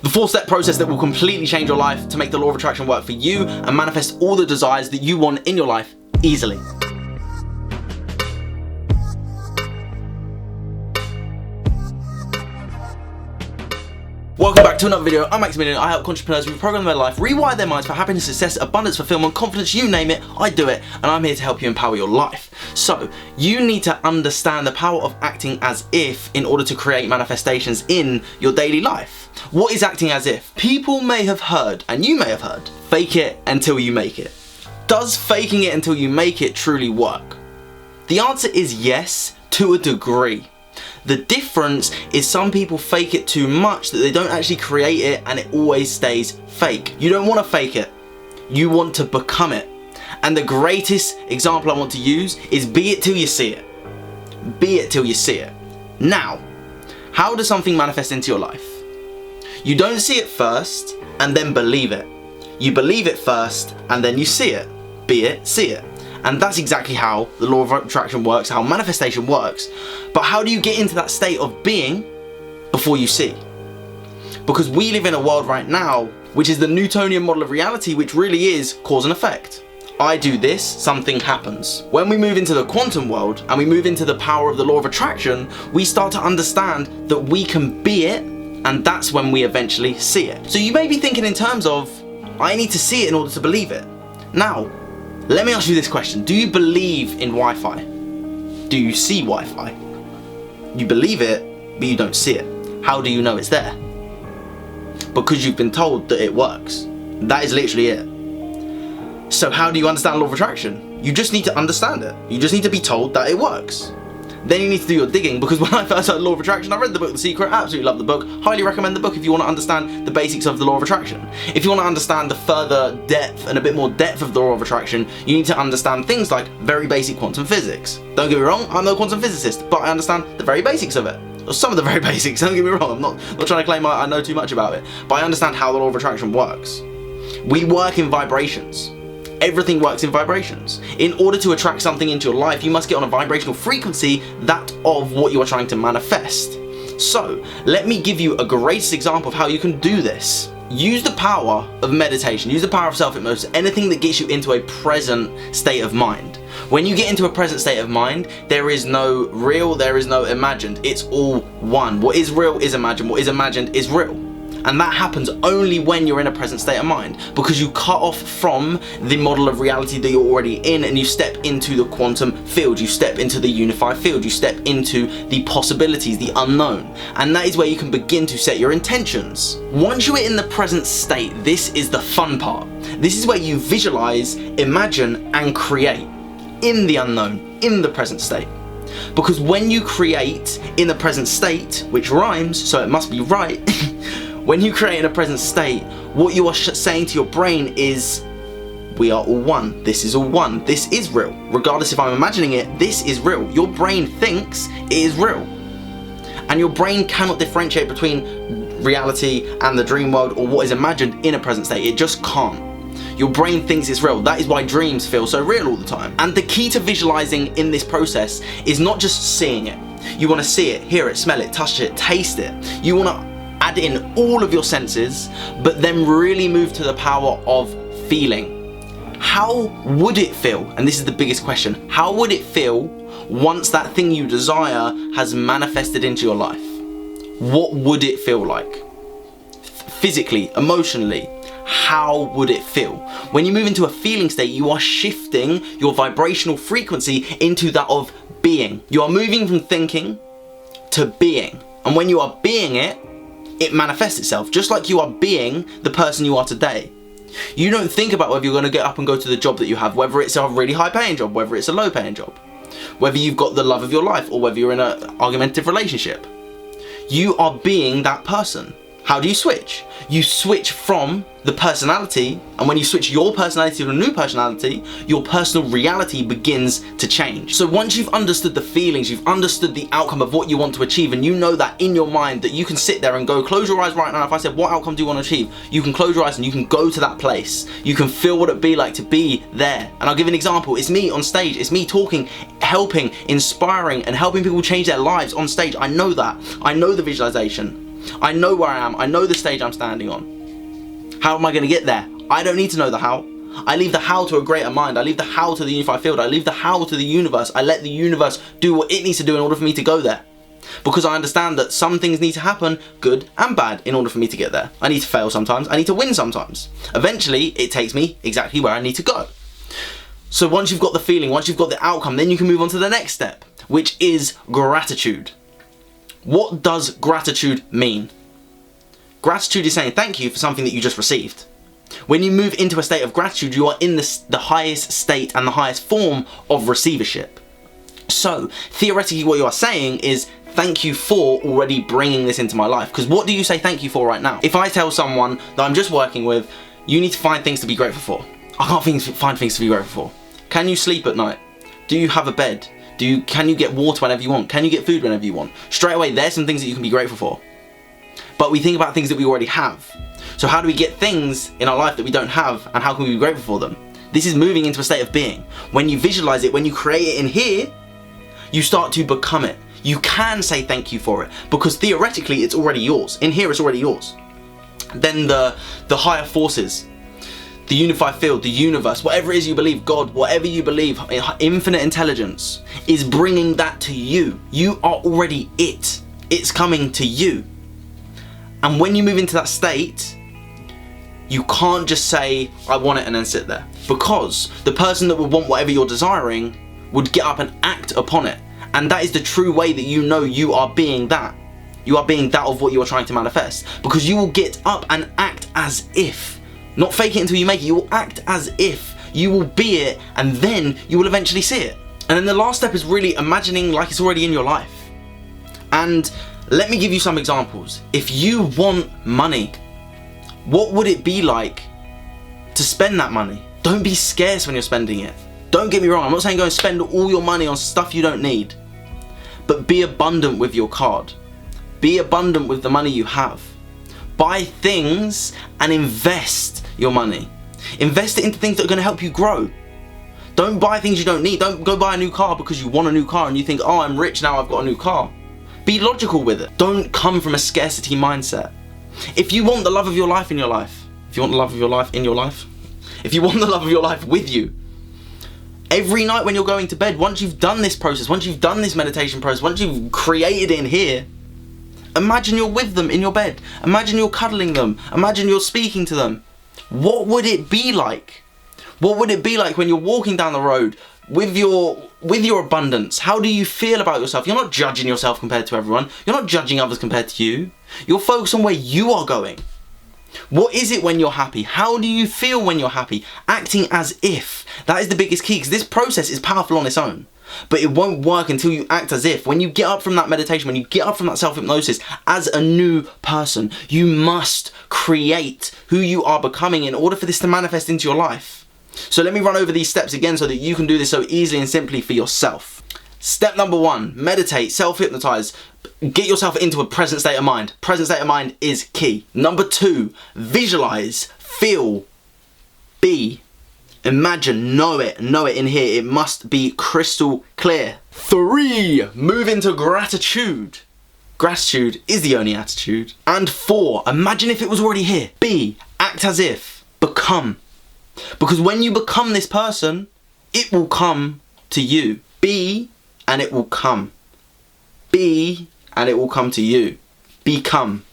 The 4-step process that will completely change your life to make the law of attraction work for you and manifest all the desires that you want in your life easily. Welcome back to another video. I'm Maximilian. I help entrepreneurs reprogram their life, rewire their minds for happiness, success, abundance, fulfillment, confidence, you name it, I do it, and I'm here to help you empower your life. So, you need to understand the power of acting as if in order to create manifestations in your daily life. What is acting as if? People may have heard, and you may have heard, fake it until you make it. Does faking it until you make it truly work? The answer is yes, to a degree. The difference is some people fake it too much that they don't actually create it and it always stays fake. You don't want to fake it. You want to become it. And the greatest example I want to use is be it till you see it. Be it till you see it. Now, how does something manifest into your life? You don't see it first and then believe it. You believe it first and then you see it. Be it, see it. And that's exactly how the law of attraction works, how manifestation works. But how do you get into that state of being before you see? Because we live in a world right now, which is the Newtonian model of reality, which really is cause and effect. I do this, something happens. When we move into the quantum world and we move into the power of the law of attraction, we start to understand that we can be it, and that's when we eventually see it. So you may be thinking in terms of, I need to see it in order to believe it. Now, let me ask you this question. Do you believe in Wi-Fi? Do you see Wi-Fi? You believe it, but you don't see it. How do you know it's there? Because you've been told that it works. That is literally it. So how do you understand law of attraction? You just need to understand it. You just need to be told that it works. Then you need to do your digging, because when I first heard law of attraction, I read the book The Secret, I absolutely love the book, highly recommend the book if you want to understand the basics of the law of attraction. If you want to understand the further depth and a bit more depth of the law of attraction, you need to understand things like very basic quantum physics. Don't get me wrong, I'm no quantum physicist, but I understand the very basics of it. Or some of the very basics, don't get me wrong, I'm not trying to claim I know too much about it, but I understand how the law of attraction works. We work in vibrations. Everything works in vibrations. In order to attract something into your life, you must get on a vibrational frequency, that of what you are trying to manifest. So, let me give you a great example of how you can do this. Use the power of meditation, use the power of self-hypnosis, anything that gets you into a present state of mind. When you get into a present state of mind, there is no real, there is no imagined. It's all one. What is real is imagined, what is imagined is real. And that happens only when you're in a present state of mind, because you cut off from the model of reality that you're already in and you step into the quantum field, you step into the unified field, you step into the possibilities, the unknown. And that is where you can begin to set your intentions. Once you're in the present state, this is the fun part. This is where you visualize, imagine, and create in the unknown, in the present state. Because when you create in the present state, which rhymes, so it must be right, when you create in a present state, what you are saying to your brain is, we are all one, this is all one, this is real. Regardless if I'm imagining it, this is real. Your brain thinks it is real. And your brain cannot differentiate between reality and the dream world or what is imagined in a present state. It just can't. Your brain thinks it's real. That is why dreams feel so real all the time. And the key to visualizing in this process is not just seeing it. You want to see it, hear it, smell it, touch it, taste it. You want to add in all of your senses, but then really move to the power of feeling. How would it feel? And this is the biggest question. How would it feel once that thing you desire has manifested into your life? What would it feel like? Physically, emotionally, how would it feel? When you move into a feeling state, you are shifting your vibrational frequency into that of being. You are moving from thinking to being. And when you are being it, it manifests itself, just like you are being the person you are today. You don't think about whether you're going to get up and go to the job that you have, whether it's a really high paying job, whether it's a low paying job, whether you've got the love of your life or whether you're in an argumentative relationship. You are being that person. How do you switch? You switch from the personality, and when you switch your personality to a new personality, your personal reality begins to change. So once you've understood the feelings, you've understood the outcome of what you want to achieve, and you know that in your mind that you can sit there and go, close your eyes right now. If I said, what outcome do you want to achieve? You can close your eyes and you can go to that place. You can feel what it'd be like to be there. And I'll give you an example. It's me on stage. It's me talking, helping, inspiring, and helping people change their lives on stage. I know that. I know the visualization. I know where I am. I know the stage I'm standing on. How am I going to get there? I don't need to know the how. I leave the how to a greater mind. I leave the how to the unified field. I leave the how to the universe. I let the universe do what it needs to do in order for me to go there. Because I understand that some things need to happen, good and bad, in order for me to get there. I need to fail sometimes. I need to win sometimes. Eventually, it takes me exactly where I need to go. So once you've got the feeling, once you've got the outcome, then you can move on to the next step, which is gratitude. What does gratitude mean? Gratitude is saying thank you for something that you just received. When you move into a state of gratitude, you are in the highest state and the highest form of receivership. So, theoretically, what you are saying is, thank you for already bringing this into my life. Because what do you say thank you for right now? If I tell someone that I'm just working with, you need to find things to be grateful for. I can't find things to be grateful for. Can you sleep at night? Do you have a bed? Can you get water whenever you want? Can you get food whenever you want? Straight away, there's some things that you can be grateful for. But we think about things that we already have. So how do we get things in our life that we don't have, and how can we be grateful for them? This is moving into a state of being. When you visualize it, when you create it in here, you start to become it. You can say thank you for it, because theoretically it's already yours. In here it's already yours. Then the higher forces, the unified field, the universe, whatever it is you believe, God, whatever you believe, infinite intelligence is bringing that to you. You are already it. It's coming to you. And when you move into that state, you can't just say, I want it, and then sit there. Because the person that would want whatever you're desiring would get up and act upon it. And that is the true way that you know you are being that. You are being that of what you are trying to manifest. Because you will get up and act as if. Not fake it until you make it. You will act as if. You will be it, and then you will eventually see it. And then the last step is really imagining like it's already in your life. And let me give you some examples. If you want money, what would it be like to spend that money? Don't be scarce when you're spending it. Don't get me wrong, I'm not saying go and spend all your money on stuff you don't need. But be abundant with your card. Be abundant with the money you have. Buy things and invest your money. Invest it into things that are going to help you grow. Don't buy things you don't need. Don't go buy a new car because you want a new car and you think, oh, I'm rich now, I've got a new car. Be logical with it. Don't come from a scarcity mindset. If you want the love of your life in your life, if you want the love of your life in your life, if you want the love of your life with you, every night when you're going to bed, once you've done this process, once you've done this meditation process, once you've created it in here, imagine you're with them in your bed. Imagine you're cuddling them. Imagine you're speaking to them. What would it be like? What would it be like when you're walking down the road with your abundance? How do you feel about yourself? You're not judging yourself compared to everyone. You're not judging others compared to you. You're focused on where you are going. What is it when you're happy? How do you feel when you're happy? Acting as if. That is the biggest key, because this process is powerful on its own. But it won't work until you act as if. When you get up from that meditation, when you get up from that self-hypnosis as a new person, you must create who you are becoming in order for this to manifest into your life. So let me run over these steps again so that you can do this so easily and simply for yourself. Step number 1, meditate, self-hypnotize. Get yourself into a present state of mind. Present state of mind is key. Number 2, visualize, feel, be. Imagine, know it in here. It must be crystal clear. 3, move into gratitude. Gratitude is the only attitude. And 4, imagine if it was already here. Be, act as if, become. Because when you become this person, it will come to you. Be, and it will come. Be, and it will come to you. Become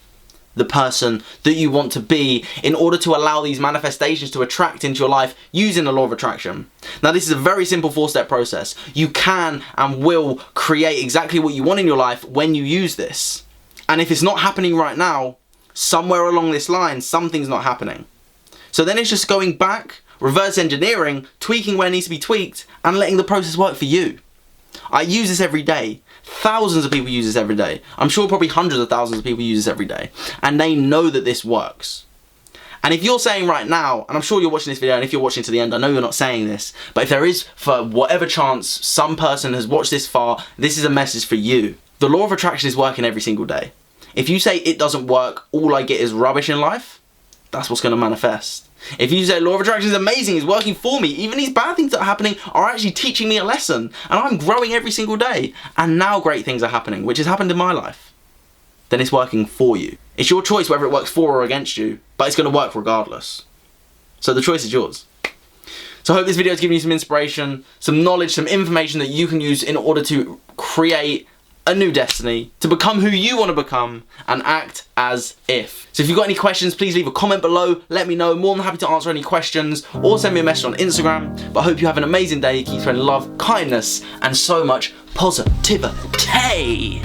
the person that you want to be in order to allow these manifestations to attract into your life using the law of attraction. Now, this is a very simple 4-step process. You can and will create exactly what you want in your life when you use this. And if it's not happening right now, somewhere along this line, something's not happening. So then it's just going back, reverse engineering, tweaking where it needs to be tweaked, and letting the process work for you. I use this every day. Thousands of people use this every day. I'm sure probably hundreds of thousands of people use this every day. And they know that this works. And if you're saying right now, and I'm sure you're watching this video, and if you're watching to the end, I know you're not saying this, but if there is, for whatever chance, some person has watched this far, this is a message for you. The law of attraction is working every single day. If you say it doesn't work, all I get is rubbish in life, that's what's going to manifest. If you say law of attraction is amazing, it's working for me, even these bad things that are happening are actually teaching me a lesson, and I'm growing every single day, and now great things are happening, which has happened in my life, then it's working for you. It's your choice whether it works for or against you, but it's going to work regardless. So the choice is yours. So I hope this video has given you some inspiration, some knowledge, some information that you can use in order to create a new destiny, to become who you want to become and act as if. So if you've got any questions, please leave a comment below, let me know. More than happy to answer any questions, or send me a message on Instagram. But I hope you have an amazing day, keep spreading love, kindness and so much positivity.